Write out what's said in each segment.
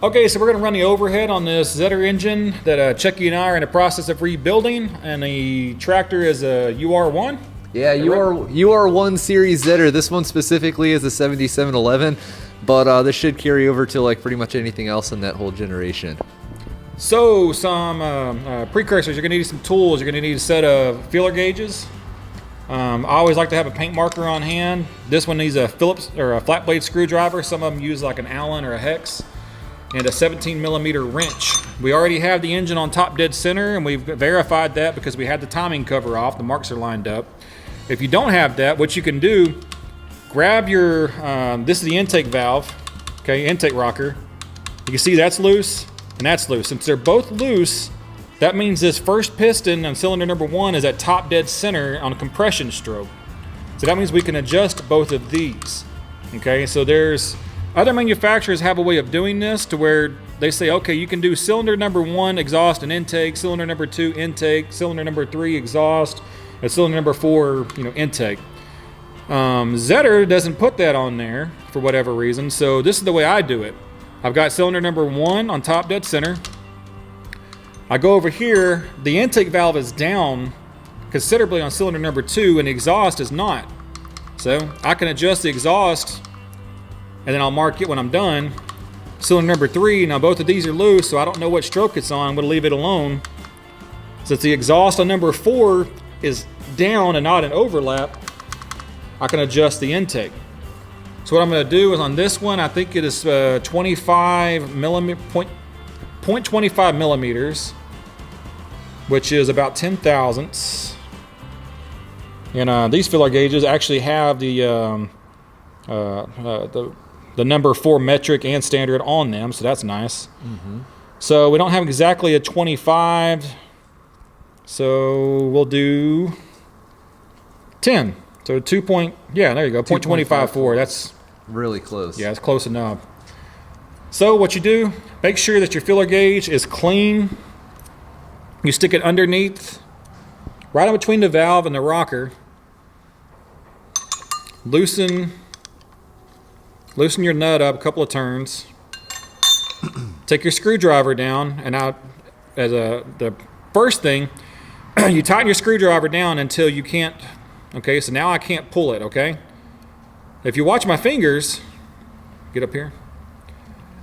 Okay, so we're going to run the overhead on this Zetter engine that Chucky and I are in the process of rebuilding, and the tractor is a UR1. Yeah, UR1 series Zetter. This one specifically is a 7711, but this should carry over to like pretty much anything else in that whole generation. So some precursors, you're going to need some tools. You're going to need a set of feeler gauges. I always like to have a paint marker on hand. This one needs a Phillips or a flat blade screwdriver. Some of them use like an Allen or a hex. And a 17mm wrench. We already have the engine on top dead center, and we've verified that because we had the timing cover off. The marks are lined up. If you don't have that, what you can do, grab your, this is the intake valve, okay, intake rocker. You can see that's loose and that's loose. Since they're both loose, that means this first piston on cylinder number 1 is at top dead center on a compression stroke. So that means we can adjust both of these, okay? So there's, other manufacturers have a way of doing this to where they say, okay, you can do cylinder number 1 exhaust and intake, cylinder number 2 intake, cylinder number 3 exhaust, and cylinder number 4, intake. Zetter doesn't put that on there for whatever reason, so this is the way I do it. I've got cylinder number 1 on top dead center. I go over here, the intake valve is down considerably on cylinder number 2 and the exhaust is not. So I can adjust the exhaust and then I'll mark it when I'm done. Cylinder number 3, now both of these are loose, so I don't know what stroke it's on. I'm going to leave it alone. Since the exhaust on number 4 is down and not an overlap, I can adjust the intake. So what I'm going to do is on this one, I think it is 0.25 millimeters, which is about 10 thousandths. And these filler gauges actually have the number 4 metric and standard on them, so that's nice. So we don't have exactly a 25, so we'll do 10. So there you go, 0.254. That's really close. Yeah, it's close enough. So what you do, make sure that your filler gauge is clean. You stick it underneath, right in between the valve and the rocker. Loosen your nut up a couple of turns. Take your screwdriver down, and the first thing, you tighten your screwdriver down until you can't. Okay, so now I can't pull it. Okay, if you watch my fingers, get up here.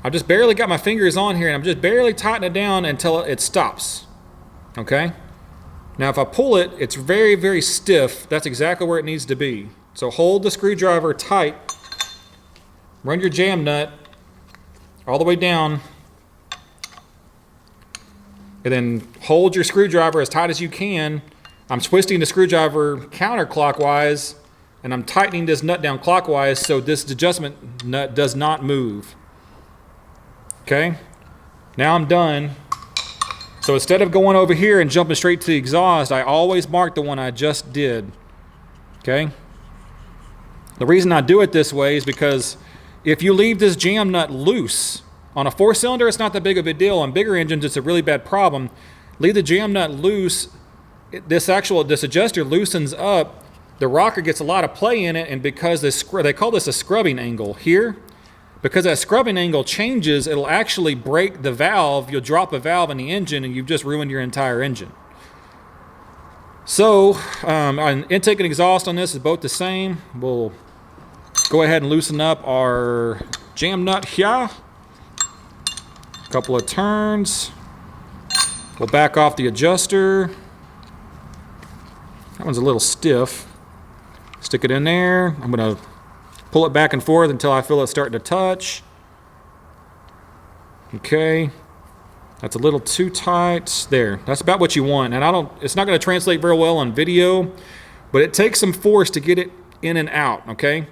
I've just barely got my fingers on here, and I'm just barely tightening it down until it stops. Okay. Now, if I pull it, it's very, very stiff. That's exactly where it needs to be. So hold the screwdriver tight. Run your jam nut all the way down, and then hold your screwdriver as tight as you can. I'm twisting the screwdriver counterclockwise, and I'm tightening this nut down clockwise so this adjustment nut does not move. Okay, now I'm done. So instead of going over here and jumping straight to the exhaust, I always mark the one I just did. Okay, the reason I do it this way is because if you leave this jam nut loose, on a 4-cylinder, it's not that big of a deal. On bigger engines, it's a really bad problem. Leave the jam nut loose. This adjuster loosens up. The rocker gets a lot of play in it, and because they call this a scrubbing angle here, because that scrubbing angle changes, it'll actually break the valve. You'll drop a valve in the engine, and you've just ruined your entire engine. So, intake and exhaust on this is both the same. We'll go ahead and loosen up our jam nut here. A couple of turns. We'll back off the adjuster. That one's a little stiff. Stick it in there. I'm going to pull it back and forth until I feel it starting to touch. Okay. That's a little too tight. There. That's about what you want. And it's not going to translate very well on video, but it takes some force to get it in and out, okay?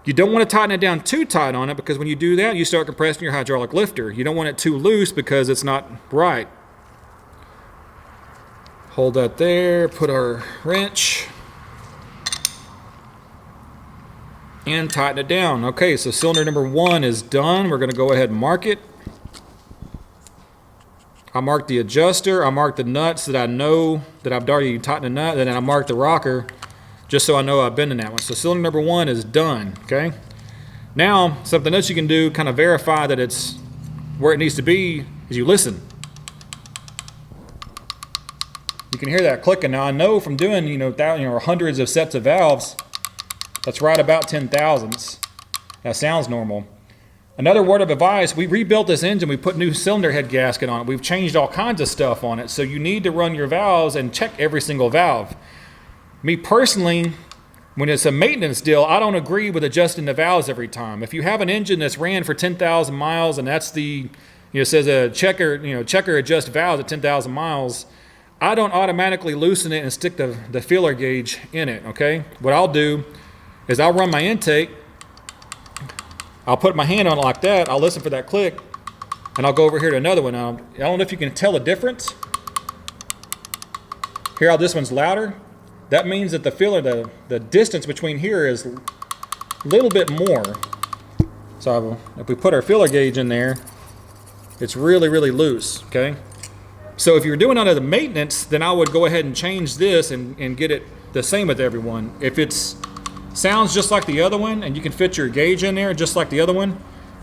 You don't want to tighten it down too tight on it, because when you do that, you start compressing your hydraulic lifter. You don't want it too loose because it's not right. Hold that there, put our wrench, and tighten it down. Okay, so cylinder number 1 is done. We're going to go ahead and mark it. I mark the adjuster, I mark the nuts that I know that I've already tightened the nut, and then I mark the rocker just so I know I've been in that one. So cylinder number 1 is done, okay? Now, something else you can do, kind of verify that it's where it needs to be is you listen. You can hear that clicking. Now I know from doing, hundreds of sets of valves, that's right about 10 thousandths. That sounds normal. Another word of advice, we rebuilt this engine, we put new cylinder head gasket on it, we've changed all kinds of stuff on it, so you need to run your valves and check every single valve. Me personally, when it's a maintenance deal, I don't agree with adjusting the valves every time. If you have an engine that's ran for 10,000 miles and that's the, it says a checker adjust valves at 10,000 miles, I don't automatically loosen it and stick the feeler gauge in it, okay? What I'll do is I'll run my intake, I'll put my hand on it like that, I'll listen for that click, and I'll go over here to another one. Now, I don't know if you can tell the difference. Hear how this one's louder? That means that the feeler, the distance between here is a little bit more. So if we put our feeler gauge in there, it's really, really loose, okay? So if you're doing under the maintenance, then I would go ahead and change this and get it the same with everyone. If it's sounds just like the other one and you can fit your gauge in there just like the other one,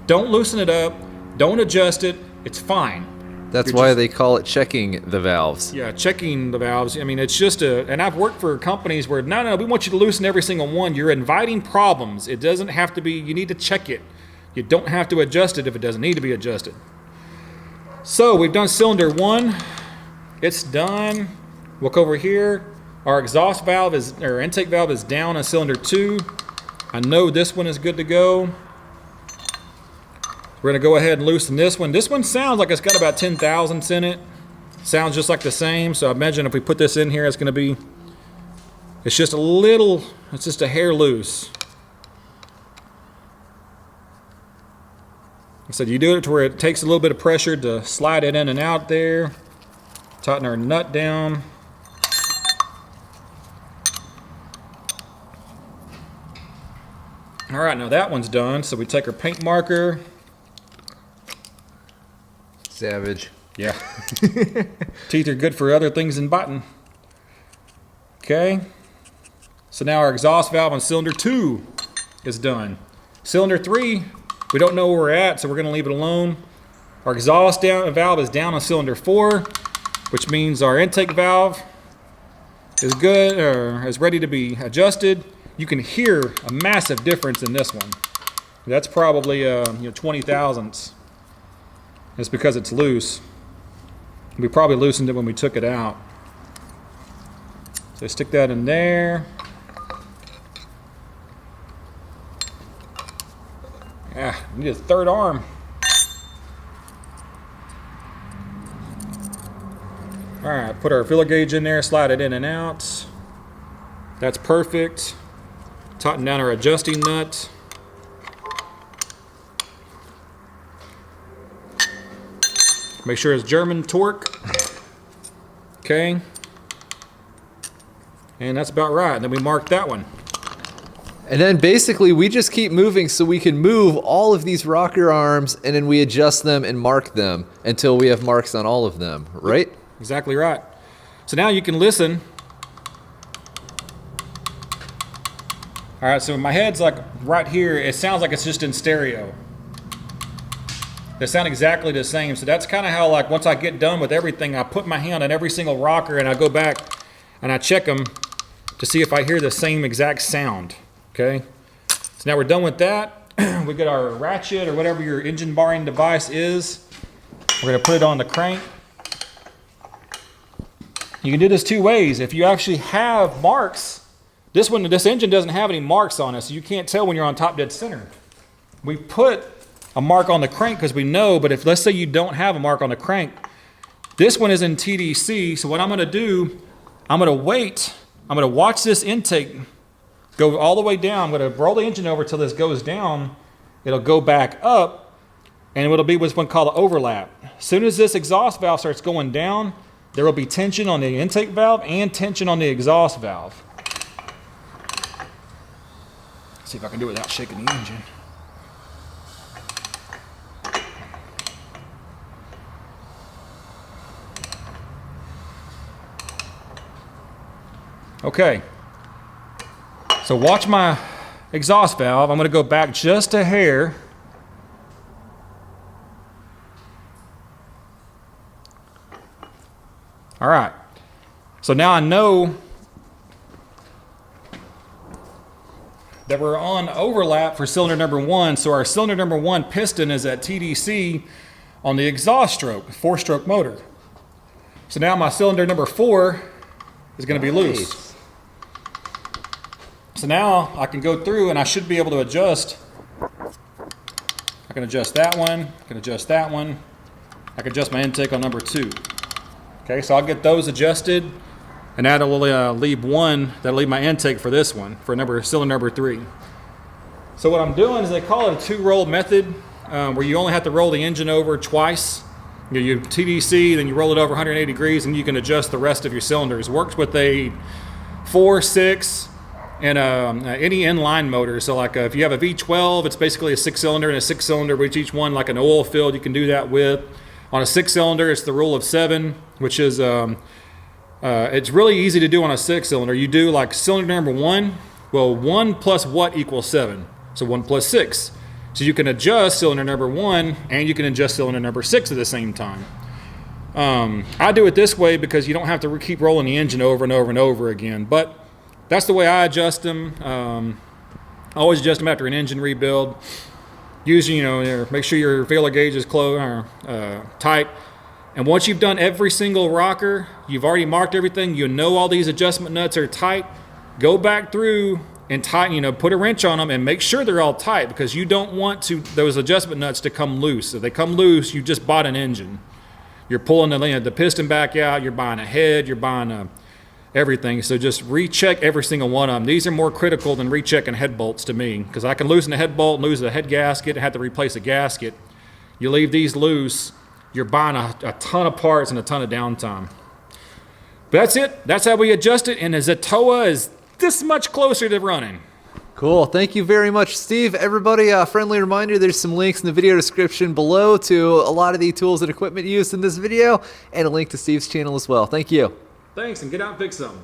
don't loosen it up, don't adjust it, it's fine. That's why they call it checking the valves. Yeah, checking the valves. I mean, it's just and I've worked for companies where, no, we want you to loosen every single one. You're inviting problems. It doesn't have to be, you need to check it. You don't have to adjust it if it doesn't need to be adjusted. So we've done cylinder 1. It's done. Look over here. Our exhaust valve or intake valve is down on cylinder 2. I know this one is good to go. We're going to go ahead and loosen this one. This one sounds like it's got about 10 thousandths in it. Sounds just like the same. So I imagine if we put this in here, it's going to be, it's just a hair loose. So you do it to where it takes a little bit of pressure to slide it in and out there. Tighten our nut down. All right, now that one's done. So we take our paint marker. Savage. Yeah. Teeth are good for other things than biting. Okay. So now our exhaust valve on cylinder 2 is done. Cylinder 3, we don't know where we're at, so we're going to leave it alone. Our exhaust valve is down on cylinder 4, which means our intake valve is good, or is ready to be adjusted. You can hear a massive difference in this one. That's probably 20 thousandths. It's because it's loose. We probably loosened it when we took it out. So stick that in there. Yeah, need a third arm. All right, put our feeler gauge in there, slide it in and out. That's perfect. Tighten down our adjusting nut. Make sure it's German torque. Okay. And that's about right. And then we mark that one. And then basically we just keep moving so we can move all of these rocker arms, and then we adjust them and mark them until we have marks on all of them, right? Exactly right. So now you can listen. All right, so my head's like right here. It sounds like it's just in stereo. They sound exactly the same. So that's kind of how, like, once I get done with everything, I put my hand on every single rocker and I go back and I check them to see if I hear the same exact sound. Okay. So now we're done with that. We get our ratchet or whatever your engine barring device is. We're going to put it on the crank. You can do this 2 ways. If you actually have marks, this engine doesn't have any marks on it, so you can't tell when you're on top dead center. We put a mark on the crank because we know, but if let's say you don't have a mark on the crank, this one is in TDC, so what I'm going to do, I'm going to wait, I'm going to watch this intake go all the way down. I'm going to roll the engine over till this goes down, it'll go back up, and it'll be what's one called an overlap. As soon as this exhaust valve starts going down, there will be tension on the intake valve and tension on the exhaust valve. Let's see if I can do it without shaking the engine. Okay, so watch my exhaust valve. I'm going to go back just a hair. All right. So now I know that we're on overlap for cylinder number 1. So our cylinder number 1 piston is at TDC on the exhaust stroke, 4-stroke motor. So now my cylinder number 4 is going to be loose. So now I can go through and I should be able to adjust. I can adjust that one, I can adjust that one. I can adjust my intake on number 2. Okay, so I'll get those adjusted, and that'll leave my intake for this one, for cylinder number 3. So what I'm doing is they call it a 2-roll method, where you only have to roll the engine over twice. You TDC, then you roll it over 180 degrees, and you can adjust the rest of your cylinders. It works with a 4, 6, and any inline motor. So like if you have a V12, it's basically a 6-cylinder and a 6-cylinder, which each one like an oil filled, you can do that with. On a 6-cylinder, it's the rule of 7, which is it's really easy to do on a 6-cylinder. You do like cylinder number 1. Well, 1 plus what equals 7? So 1 plus 6. So you can adjust cylinder number 1 and you can adjust cylinder number 6 at the same time. I do it this way because you don't have to keep rolling the engine over and over and over again. But that's the way I adjust them. I always adjust them after an engine rebuild. Usually, make sure your feeler gauge is tight. And once you've done every single rocker, you've already marked everything, you know all these adjustment nuts are tight, go back through and tighten, put a wrench on them and make sure they're all tight, because you don't want those adjustment nuts to come loose. If they come loose, you just bought an engine. You're pulling the piston back out, you're buying a head, you're buying everything. So just recheck every single one of them. These are more critical than rechecking head bolts to me, because I can loosen a head bolt, lose a head gasket, and have to replace a gasket. You leave these loose, you're buying a ton of parts and a ton of downtime. But that's it. That's how we adjust it, and the Zatoa is this much closer to running. Cool. Thank you very much, Steve. Everybody, a friendly reminder, there's some links in the video description below to a lot of the tools and equipment used in this video, and a link to Steve's channel as well. Thank you. Thanks, and get out and fix something.